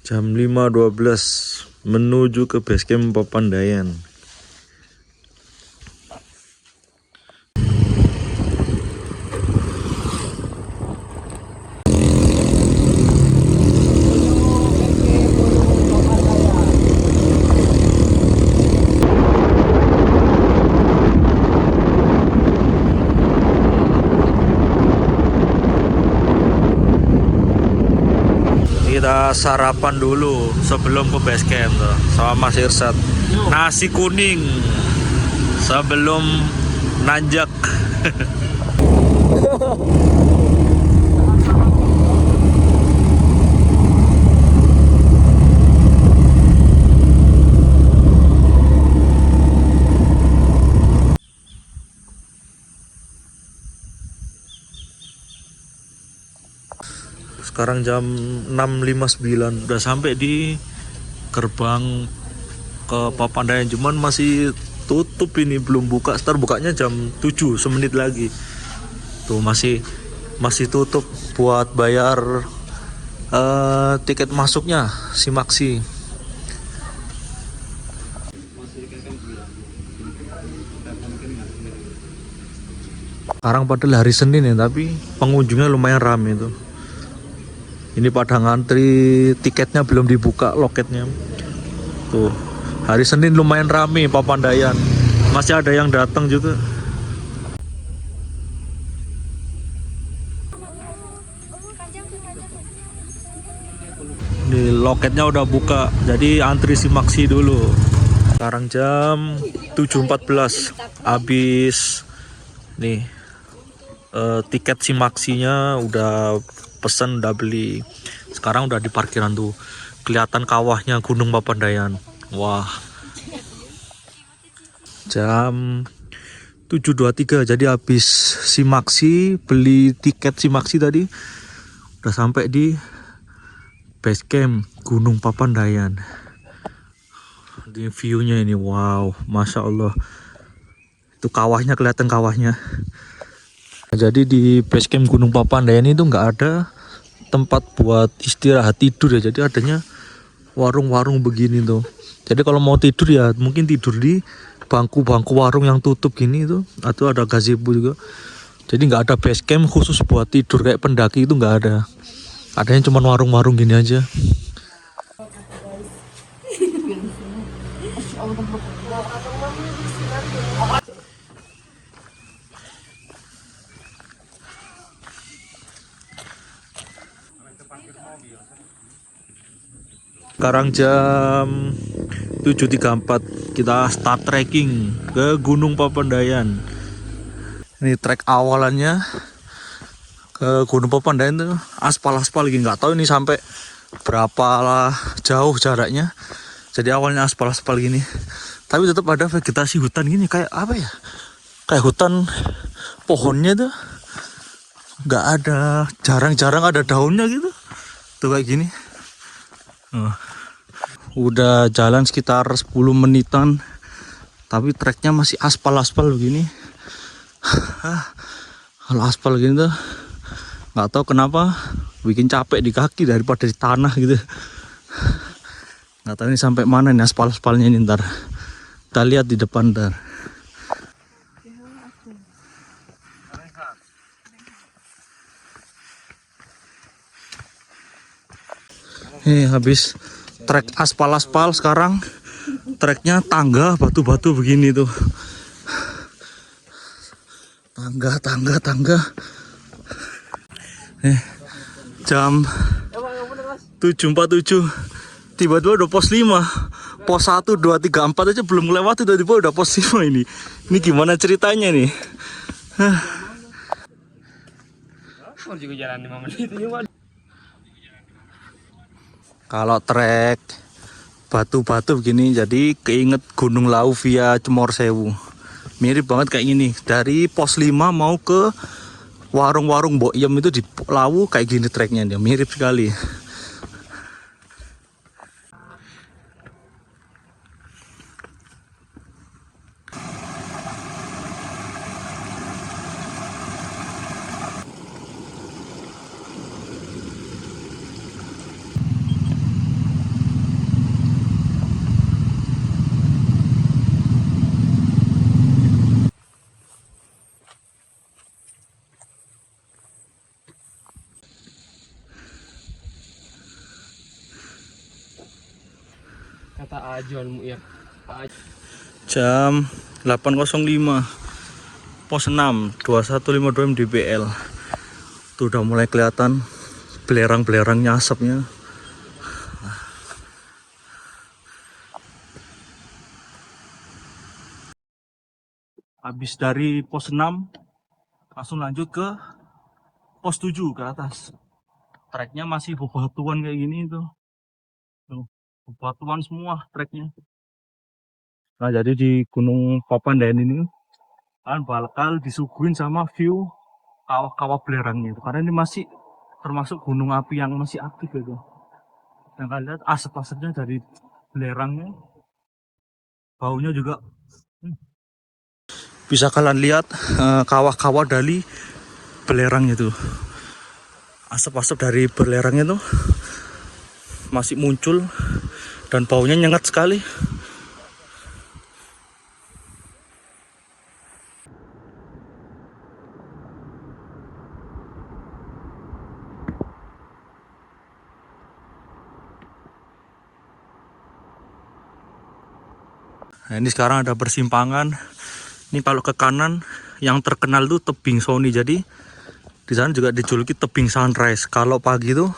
Jam 5.12 menuju ke basecamp Papandayan. Kita sarapan dulu sebelum ke base camp tuh, sama Mas Irsad. Nasi kuning sebelum nanjak. Sekarang jam 6.59, udah sampai di gerbang ke Papandayan, cuman masih tutup ini, belum buka. Start bukanya jam 7, semenit lagi. Tuh masih tutup buat bayar tiket masuknya Simaksi. Sekarang padahal hari Senin ya, tapi pengunjungnya lumayan ramai tuh. Ini pada ngantri, tiketnya belum dibuka loketnya. Tuh, hari Senin lumayan rame Papandayan. Masih ada yang datang juga. Nih, loketnya udah buka, jadi antri Simaksi dulu. Sekarang jam 7.14, habis nih tiket Simaksinya udah pesen, udah beli. Sekarang udah di parkiran tuh, kelihatan kawahnya Gunung Papandayan. Wah, jam 7.23, jadi habis Simaksi, beli tiket Simaksi tadi, udah sampai di base camp Gunung Papandayan. Di view-nya ini, wow, Masya Allah. Itu kawahnya, kelihatan kawahnya. Jadi di base camp Gunung Papandayan itu nggak ada tempat buat istirahat tidur ya, jadi adanya warung-warung begini tuh. Jadi kalau mau tidur ya mungkin tidur di bangku-bangku warung yang tutup gini tuh, atau ada gazebo juga. Jadi nggak ada base camp khusus buat tidur kayak pendaki, itu nggak ada. Adanya cuma warung-warung gini aja. Sekarang jam 7.34, kita start trekking ke Gunung Papandayan. Ini trek awalannya ke Gunung Papandayan tuh aspal-aspal gini, nggak tahu ini sampai berapa lah jauh jaraknya. Jadi awalnya aspal-aspal gini, tapi tetap ada vegetasi hutan gini, kayak apa ya? Kayak hutan, pohonnya tuh nggak ada, jarang-jarang ada daunnya gitu. Tuh kayak gini. Udah jalan sekitar 10 menitan, tapi treknya masih aspal-aspal begini. Kalau aspal gini tuh nggak tahu kenapa bikin capek di kaki daripada di tanah gitu. Nggak tahu ini sampai mana nih aspal-aspalnya ini, ntar kita lihat di depan ntar. Habis trek aspal-aspal, sekarang treknya tangga batu-batu begini tuh. Tangga. Jam 7.47 tiba-tiba udah pos 5. Pos 1, 2, 3, 4 aja belum lewat, tiba-tiba udah pos 5 ini. Ini gimana ceritanya nih? Kalau trek batu-batu begini jadi keinget Gunung Lawu via Cemor Sewu. Mirip banget kayak gini. Dari pos 5 mau ke warung-warung Mbok Iem itu di Lawu kayak gini treknya, dia mirip sekali. Kata Ajon ya. Jam 8.05, pos 6 2152 mdpl. Tuh udah mulai kelihatan belerang-belerangnya asapnya. Habis dari pos 6 langsung lanjut ke pos 7 ke atas. Treknya masih bebatuan kayak gini tuh. Tuh, bebatuan semua treknya. Nah, jadi di Gunung Papandayan ini kan bakal disuguhin sama view kawah-kawah belerangnya itu. Karena ini masih termasuk gunung api yang masih aktif gitu. Dan kalian lihat asap-asapnya dari belerangnya, baunya juga. Bisa kalian lihat kawah-kawah dari belerangnya tuh. Asap-asap dari belerangnya tuh masih muncul dan baunya nyengat sekali. Nah, ini sekarang ada persimpangan. Ini kalau ke kanan yang terkenal tuh tebing Sony. Jadi di sana juga dijuluki tebing sunrise. Kalau pagi tuh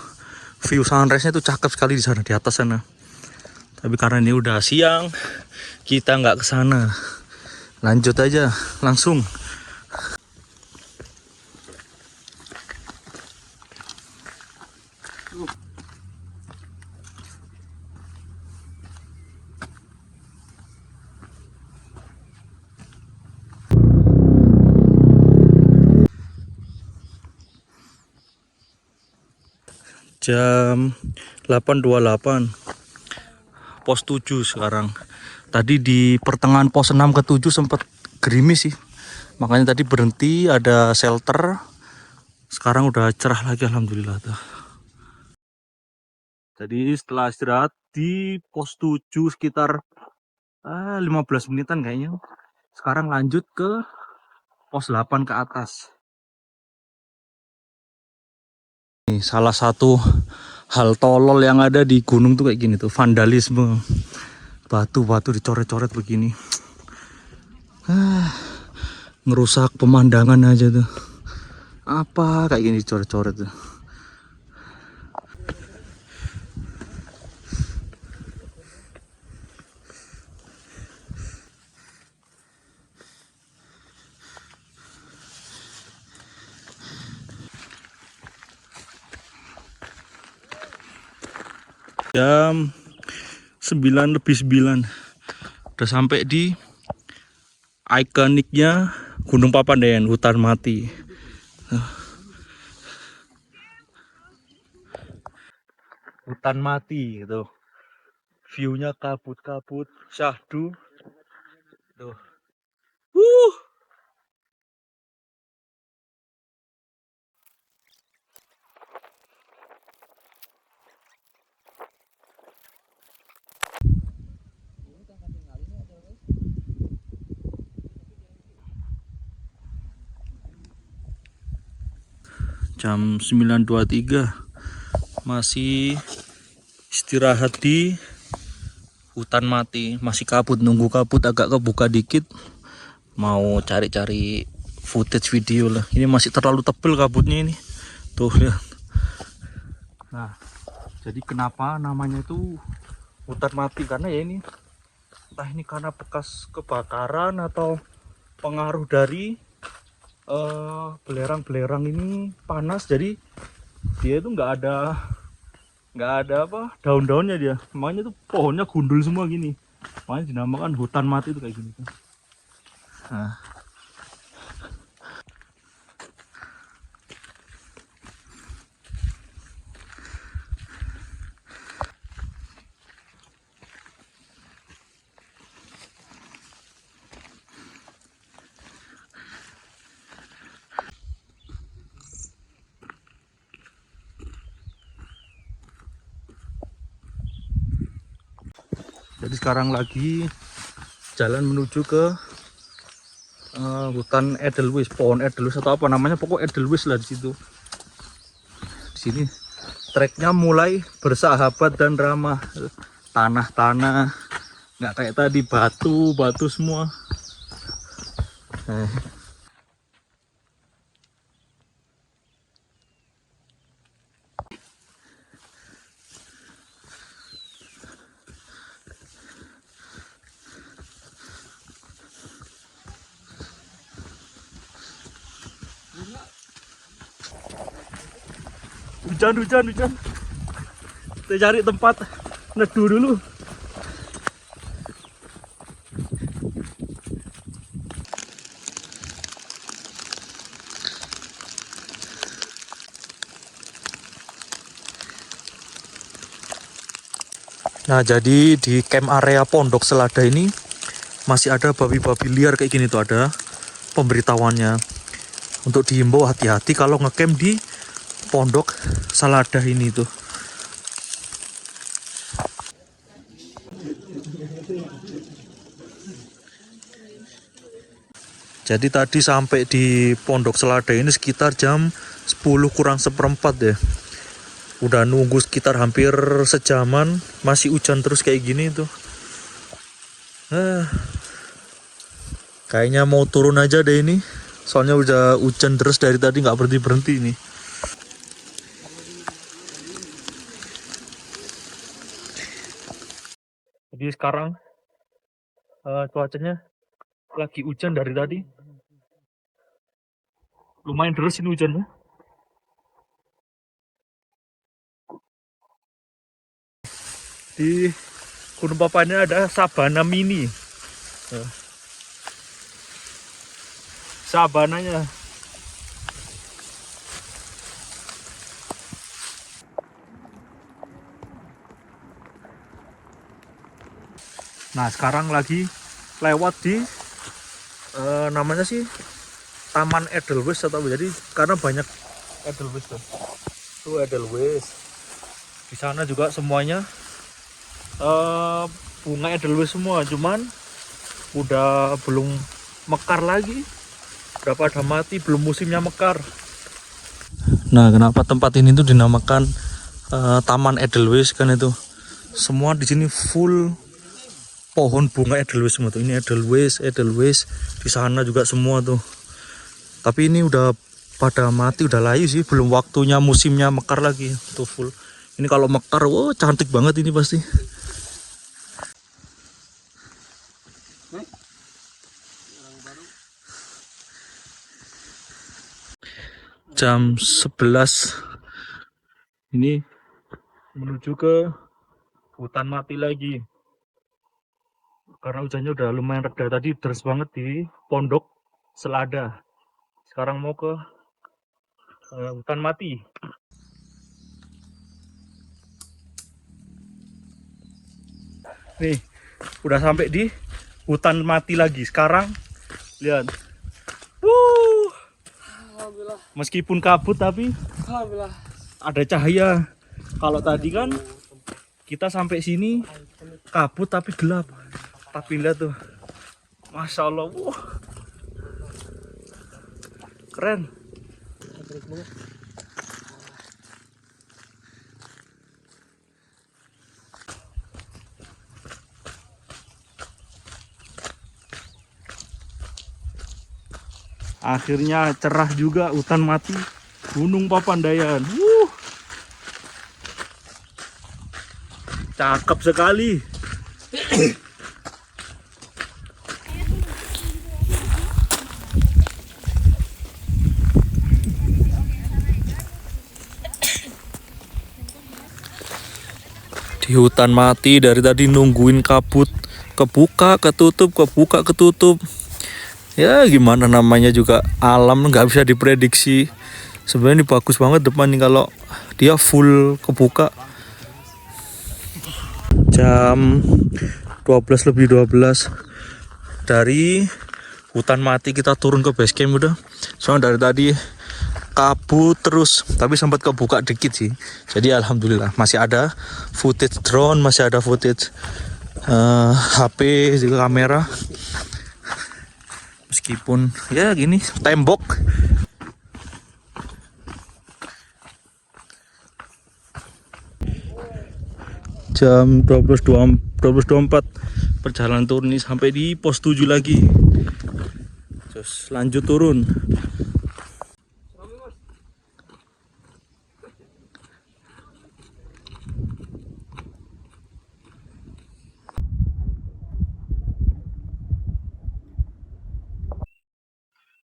view sunrise-nya tuh cakep sekali di sana, di atas sana. Tapi karena ini udah siang, kita nggak ke sana. Lanjut aja langsung. Jam 8.28, pos 7 sekarang. Tadi di pertengahan pos 6 ke 7 sempat gerimis sih, makanya tadi berhenti, ada shelter. Sekarang udah cerah lagi, alhamdulillah tuh. Jadi setelah istirahat di pos 7 sekitar 15 menitan kayaknya, sekarang lanjut ke pos 8 ke atas. Ini salah satu hal tolol yang ada di gunung tuh kayak gini tuh, vandalisme. Batu-batu dicoret-coret begini. Ngerusak pemandangan aja tuh. Apa kayak gini dicoret-coret tuh. Jam 9:09 udah sampai di ikoniknya Gunung Papandayan, hutan mati. Hutan mati gitu. View-nya kabut-kabut, syahdu. Tuh. Jam 9.23 masih istirahat di hutan mati, masih kabut, nunggu kabut agak kebuka dikit, mau cari-cari footage video lah. Ini masih terlalu tebel kabutnya ini tuh, lihat. Nah, jadi kenapa namanya itu hutan mati, karena ya ini entah ini karena bekas kebakaran atau pengaruh dari belerang-belerang ini panas, jadi dia itu nggak ada apa daun-daunnya dia, makanya tuh pohonnya gundul semua gini, makanya dinamakan hutan mati itu kayak gini tuh. Nah, jadi sekarang lagi jalan menuju ke hutan Edelweiss, pohon Edelweiss atau apa namanya, pokok Edelweiss lah di situ. Di sini treknya mulai bersahabat dan ramah. tanah-tanah, nggak kayak tadi batu semua. Hujan. Kita cari tempat neduh dulu. Nah, jadi di camp area Pondok Selada ini masih ada babi-babi liar kayak gini tuh, ada pemberitahuannya. Untuk diimbau hati-hati kalau ngecamp di Pondok Selada ini tuh. Jadi tadi sampai di Pondok Selada ini sekitar jam 10 kurang seperempat ya. Udah nunggu sekitar hampir sejaman, masih hujan terus kayak gini tuh. Kayaknya mau turun aja deh ini. Soalnya udah hujan terus dari tadi, nggak berhenti-berhenti nih. Jadi sekarang cuacanya lagi hujan dari tadi. Lumayan deras ini hujannya. Di Gunung Papan ini ada sabana mini. Sabananya. Nah, sekarang lagi lewat di namanya sih Taman Edelweiss atau jadi karena banyak Edelweiss tuh. Tuh Edelweiss. Di sana juga semuanya bunga Edelweiss semua, cuman udah belum mekar lagi, udah pada mati, belum musimnya mekar. Nah, kenapa tempat ini tuh dinamakan Taman Edelweiss kan itu semua di sini full pohon bunga Edelweiss semua tuh. Ini Edelweiss di sana juga semua tuh. Tapi ini udah pada mati, udah layu sih, belum waktunya musimnya mekar lagi tuh full. Ini kalau mekar, wow cantik banget ini pasti. Jam 11 ini menuju ke hutan mati lagi. Karena hujannya udah lumayan reda, tadi deras banget di Pondok Selada. Sekarang mau ke hutan mati. Nih, udah sampai di hutan mati lagi. Sekarang lihat. Alhamdulillah. Meskipun kabut tapi Alhamdulillah ada cahaya. Kalau tadi kan kita sampai sini kabut tapi gelap. Tapi lihat tuh, masya Allah, keren. Akhirnya cerah juga hutan mati Gunung Papandayan. Cakep sekali. Di hutan mati dari tadi nungguin kabut, kebuka ketutup. Ya gimana namanya juga alam, nggak bisa diprediksi. Sebenarnya ini bagus banget depan nih kalau dia full kebuka. Jam 12:12 dari hutan mati kita turun ke base camp udah. Soalnya dari tadi kabut terus, tapi sempat kebuka dikit sih. Jadi alhamdulillah masih ada footage drone, masih ada footage HP juga, kamera. Meskipun ya gini tembok. Jam 12.24 perjalanan turun ini sampai di pos 7 lagi. Terus lanjut turun.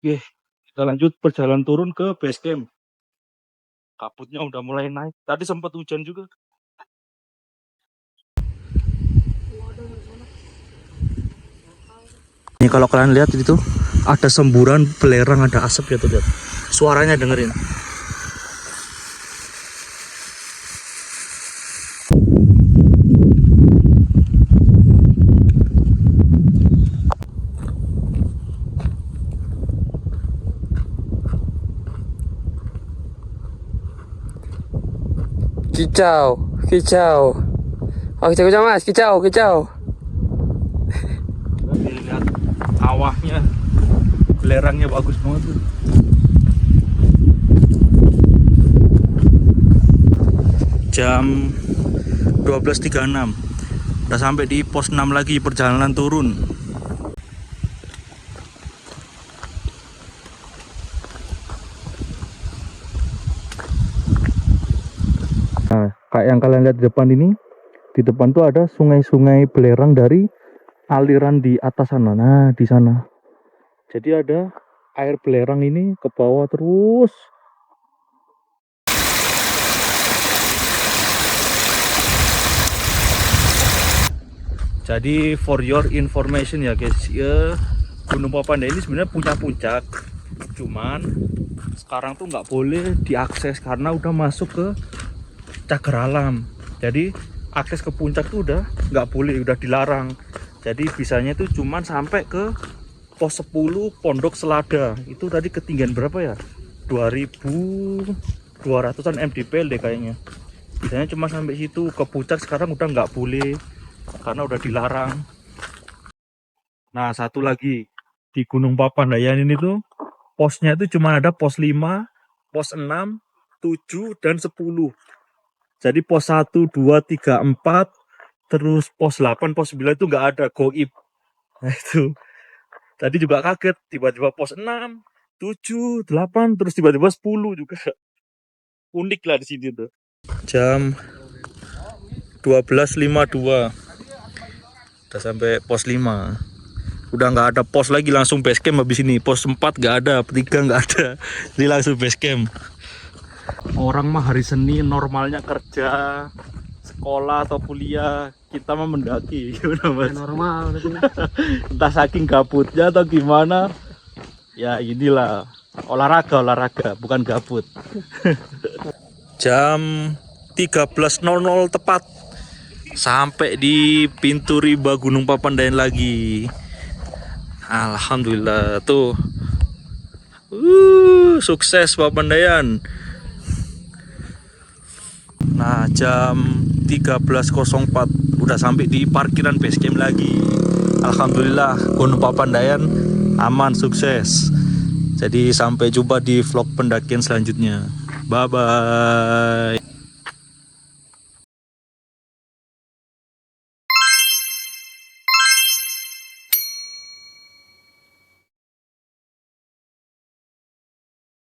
Oke, kita lanjut perjalanan turun ke base camp. Kabutnya udah mulai naik. Tadi sempat hujan juga. Ini kalau kalian lihat itu ada semburan belerang, ada asap ya tuh, lihat. Suaranya dengerin. Kicau, kicau. Oh, kicau mas, kicau, kicau. Lihat awahnya, belerangnya bagus banget tuh. Jam 12.36 udah sampai di pos 6 lagi, perjalanan turun. Nah, kayak yang kalian lihat di depan ini, di depan tuh ada sungai-sungai belerang dari aliran di atas sana. Nah, di sana. Jadi ada air belerang ini ke bawah terus. Jadi for your information ya guys, ya Gunung Papandayan ini sebenarnya punya puncak. Cuman sekarang tuh nggak boleh diakses karena udah masuk ke cagar alam. Jadi akses ke puncak tuh udah nggak boleh, udah dilarang. Jadi bisanya itu cuman sampai ke pos 10 Pondok Selada. Itu tadi ketinggian berapa ya? 2200-an mdpl deh kayaknya. Bisanya cuma sampai situ. Ke puncak sekarang udah nggak boleh karena udah dilarang. Nah, satu lagi di Gunung Papandayan ini tuh posnya itu cuma ada pos 5, pos 6, 7 dan 10. Jadi pos 1, 2, 3, 4, terus pos 8, pos 9 itu nggak ada, goib. Nah itu. Tadi juga kaget, tiba-tiba pos 6, 7, 8, terus tiba-tiba 10 juga. Unik lah di sini tuh. Jam 12.52. Udah sampai pos 5. Udah nggak ada pos lagi, langsung base camp habis ini. Pos 4 nggak ada, 3 nggak ada. Jadi langsung base camp. Orang mah hari Senin normalnya kerja, sekolah atau kuliah, kita mah mendaki. Gimana mas? Normal. Entah saking gabutnya atau gimana. Ya inilah olahraga, bukan gabut. Jam 13.00 tepat sampai di pintu riba Gunung Papandayan lagi. Alhamdulillah tuh. Sukses Papandayan. Nah, jam 13.04 udah sampai di parkiran base camp lagi. Alhamdulillah Gunung Papandayan aman, sukses. Jadi sampai jumpa di vlog pendakian selanjutnya. Bye bye.